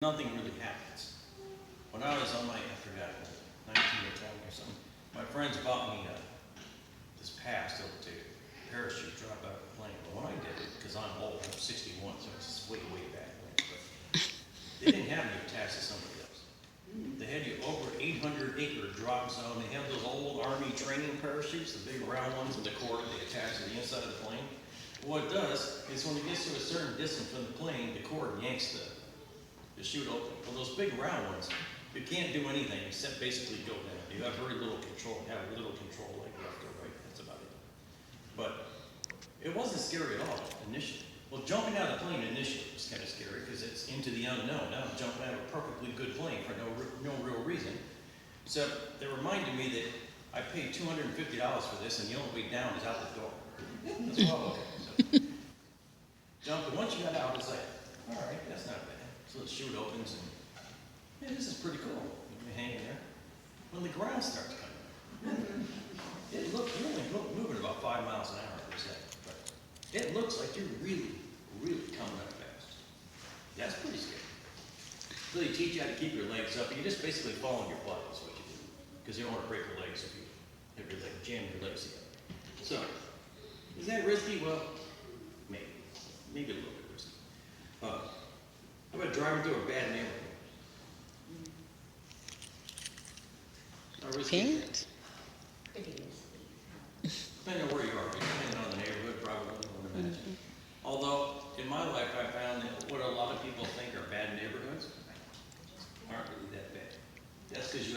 nothing really happens. When I was on my, I forgot, 19 or 20 or something, my friends bought me this pass to parachute drop out of the plane. But when I did it, because I'm old, I'm 61, so it's way, way back when, but they didn't have me attached to somebody else. They had you over 800-acre drop zone. They have those old Army training parachutes, the big round ones with the cord they attach to the inside of the plane. What it does is when it gets to a certain distance from the plane, the cord yanks the chute open. Well, those big round ones, you can't do anything except basically go down. You have very little control, like left or right, that's about it. But it wasn't scary at all initially. Well, jumping out of the plane initially was kind of scary because it's into the unknown. Now I'm jumping out of a perfectly good plane for no real reason. So they reminded me that I paid $250 for this and the only way down is out the door. That's well, okay. So, jumping, once you got out, it's like, all right, that's not bad. So the chute opens and, yeah, this is pretty cool. You're hanging there. When the ground starts coming, you're only moving about 5 miles an hour per second. But it looks like you're really, really coming up fast. That's pretty scary. So they teach you how to keep your legs up. You just basically fall on your butt is what you do. Because you don't want to break your legs if you have your leg, jam your legs together. So, is that risky? Well, maybe. Maybe a little bit risky. How about driving through a bad neighborhood? How risky is that? Depending on where you are, depending on the neighborhood, probably, I would imagine. Although, in my life, I found that what a lot of people think are bad neighborhoods aren't really that bad. That's because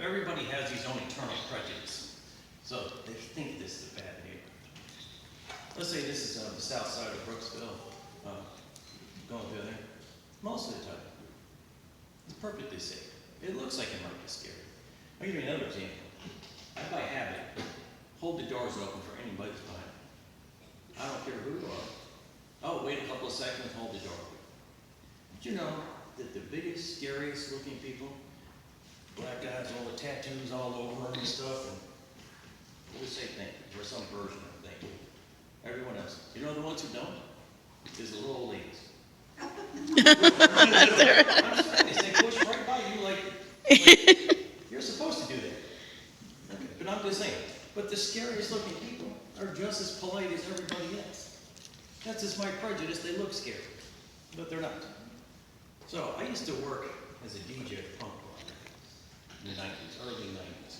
everybody has his own internal prejudice. So they think this is a bad neighborhood. Let's say this is the south side of Brooksville, going through there. Most of the time, it's perfectly safe. It looks like it might be scary. I'll give you another example. I, by habit, hold the doors open for anybody that's behind me. I don't care who you are. Oh, wait a couple of seconds, hold the door open. Did you know that the biggest, scariest looking people, black guys, all the tattoos all over them and stuff, and always say thank you, or some version of thank you. Everyone else. You know the ones who don't? Is the little old ladies. I'm serious. They push right by you like you're supposed to do that. Okay. But I'm just saying. But the scariest looking people are just as polite as everybody else. That's just my prejudice. They look scary, but they're not. So I used to work as a DJ at punk rock in the 90s, early 90s.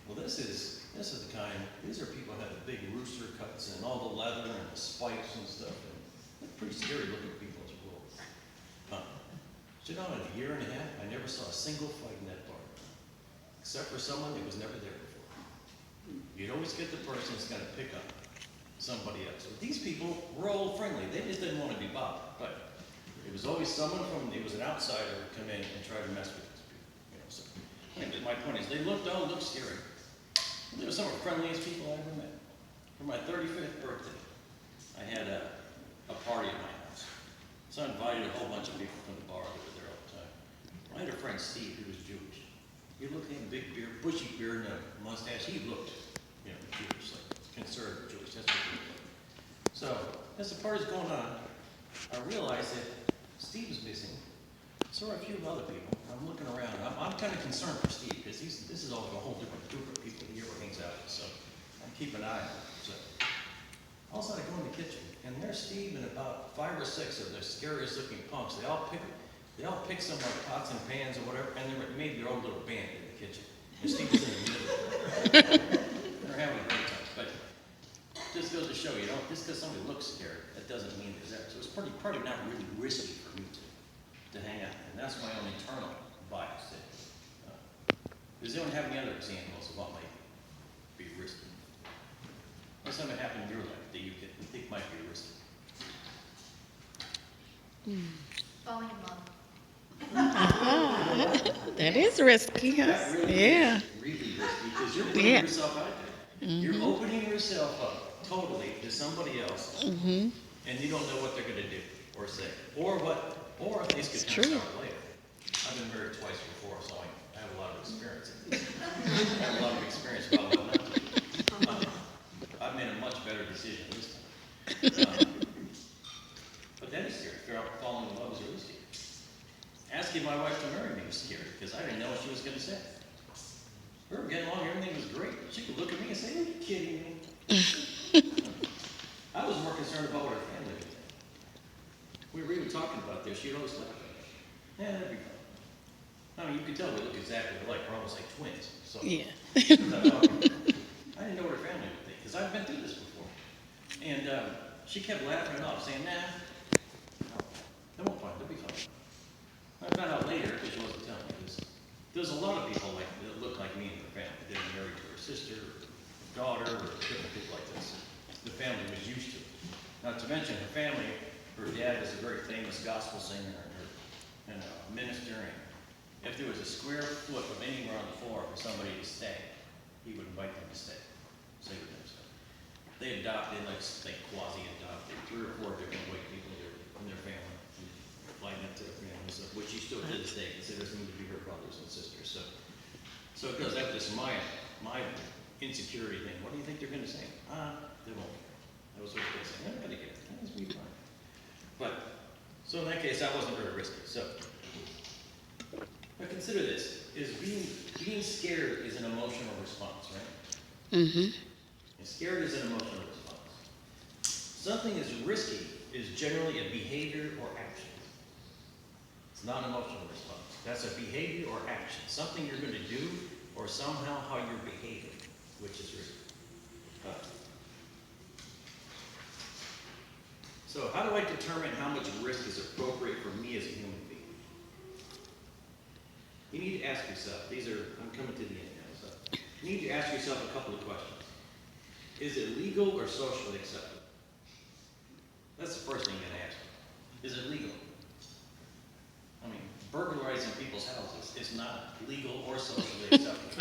Well, this is the kind. These are people who have the big rooster cuts and all the leather and the spikes and stuff. And they're pretty scary looking people as well. So, you know, in a year and a half, I never saw a single fight in that bar, except for someone that was never there before. You'd always get the person that's going to pick up somebody else. But these people were all friendly. They just didn't want to be bothered. But it was always someone it was an outsider who would come in and try to mess with these people. You know, so anyway, my point is, they looked scary. They were some of the friendliest people I ever met. For my 35th birthday, I had a party at my house. So I invited a whole bunch of people from the bar that were there all the time. I had a friend, Steve, who was Jewish. He looked like a big beard, bushy beard and a mustache. He looked, Jewish, like conservative Jewish. That's what he looked like. So, as the party's going on, I realized that Steve was missing. So are a few other people. I'm looking around. I'm kind of concerned for Steve because this is all a whole different group of people he ever hangs out with. So I'm keeping an eye on him. So also I go in the kitchen and there's Steve and about 5 or 6 of the scariest looking punks. They all pick some like pots and pans or whatever, and they made their own little band in the kitchen. And Steve was in the middle. They're having a great time. But just goes to show you, just because somebody looks scary, that doesn't mean they're there. So it's probably not really risky for me to hang out. And that's my own internal bias. Does anyone have any other examples of what might be risky? Or something happened in your life that you think might be risky? Falling in love. That is risky, huh? That really Yeah. is really risky because you're putting Yeah. yourself out there. You're opening yourself up totally to somebody else, and you don't know what they're going to do or say, or things could turn sour later. I've been married twice before, so I have a lot of experience in this. I have a lot of experience about what not to do. I've made a much better decision this time. But that is scary. Falling in love is really scary. asking my wife to marry me was scary, because I didn't know what she was gonna say. We were getting along, everything was great. She could look at me and say, "Are you kidding me?" I was more concerned about what her family would think. We were even talking about this, she'd always laugh at me. Yeah, that'd be fun. I mean, you could tell we look exactly alike, we're almost like twins, so. Yeah. I didn't know what her family would think, because I've been through this before. And she kept laughing it off, saying, "Nah, that won't fun, it'll be fun." I found out later, because she wasn't telling me, there's a lot of people like that look like me in their family. They were married to her sister, daughter, or different people like this. The family was used to it. Not to mention her family, her dad was a very famous gospel singer and a minister, and if there was a square foot of anywhere on the floor for somebody to stay, he would invite them to stay. Stay with them. So they adopted, like quasi-adopted, 3 or 4 different white people in their family, lighting up to their family, so, which she still to this day considers them to be her brothers and sisters. So it goes after this my insecurity thing. What do you think they're going to say? They won't. That was what they say. They're going to get it. That's be fine. But so in that case, that wasn't very risky. So. But consider this, is being scared is an emotional response, right? Mm-hmm. And scared is an emotional response. Something is risky is generally a behavior or action. It's not an emotional response. That's a behavior or action. Something you're going to do or somehow how you're behaving, which is risky. So how do I determine how much risk is appropriate for me as a human being? You need to ask yourself, I'm coming to the end now, so you need to ask yourself a couple of questions. Is it legal or socially acceptable? That's the first thing you're going to ask. Is it legal? I mean, burglarizing people's houses is not legal or socially acceptable.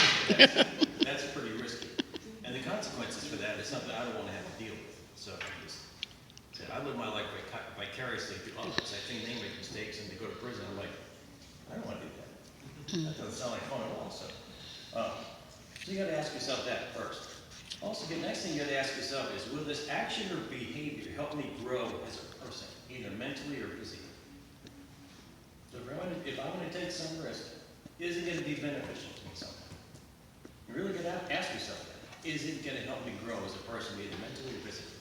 That's pretty risky. And the consequences for that is something I don't want to have to deal with. So I live my life vicariously through others. I think they make mistakes and they go to prison. I'm like, I don't want to do that. That doesn't sound like fun at all. So you got to ask yourself that first. Also, the next thing you got to ask yourself is, will this action or behavior help me grow as a person, either mentally or physically? So if I'm going to take some risk, is it going to be beneficial to me somehow? You really got to ask yourself that. Is it going to help me grow as a person, either mentally or physically?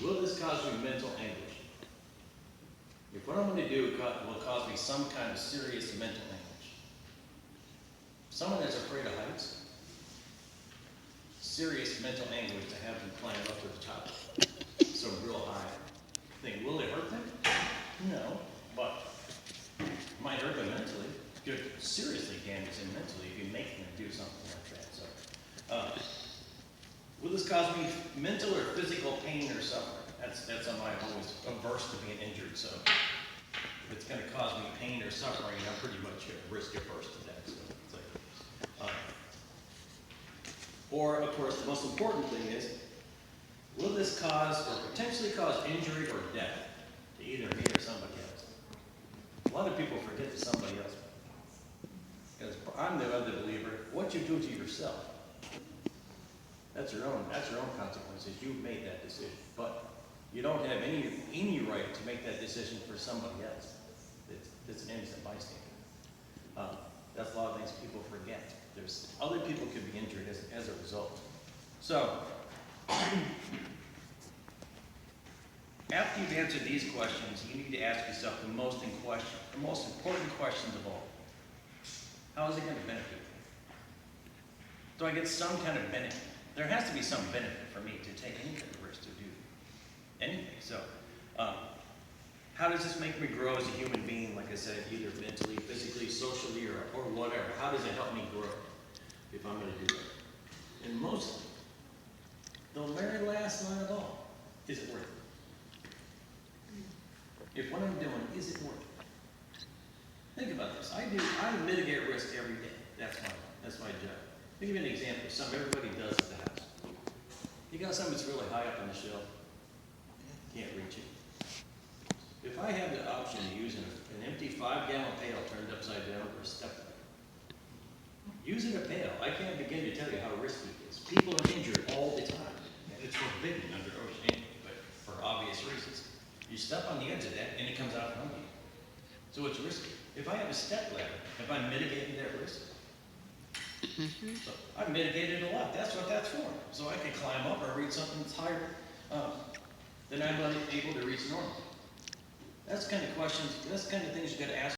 Will this cause me mental anguish? If what I'm going to do will cause me some kind of serious mental anguish. Someone that's afraid of heights, serious mental anguish to have them climb up to the top. So real high thing. Will it hurt them? No, but it might hurt them mentally. Could seriously damage them mentally if you make them do something like that. So, will this cause me mental or physical pain or suffering? That's on my always averse to being injured. So if it's going to cause me pain or suffering, I'm pretty much at risk averse to that. So it's like, or of course, the most important thing is, will this cause or potentially cause injury or death to either me or somebody else? A lot of people forget to somebody else. Because I'm the other believer, what you do to yourself, that's your own consequences. You've made that decision. But you don't have any right to make that decision for somebody else. It's an innocent bystander. That's a lot of things people forget. There's other people could be injured as a result. So, after you've answered these questions, you need to ask yourself the most important questions of all. How is it going to benefit me? Do I get some kind of benefit? There has to be some benefit for me to take any kind of risk to do anything. So, how does this make me grow as a human being, like I said, either mentally, physically, socially, or whatever? How does it help me grow if I'm going to do that? And mostly, the very last line of all, is it worth it? If what I'm doing, is it worth it? Think about this. I mitigate risk every day. That's my job. I'll give you an example of something everybody does at the house. You got something that's really high up on the shelf, can't reach it. If I have the option of using an empty 5-gallon pail turned upside down or a step ladder, using a pail, I can't begin to tell you how risky it is. People are injured all the time. And it's forbidden under OSHA, but for obvious reasons. You step on the edge of that and it comes out from under you. So it's risky. If I have a step ladder, have I mitigated that risk? So I've mitigated a lot. That's what that's for. So I can climb up or read something that's higher than I'm able to reach normally. That's the kind of questions, that's the kind of things you gotta ask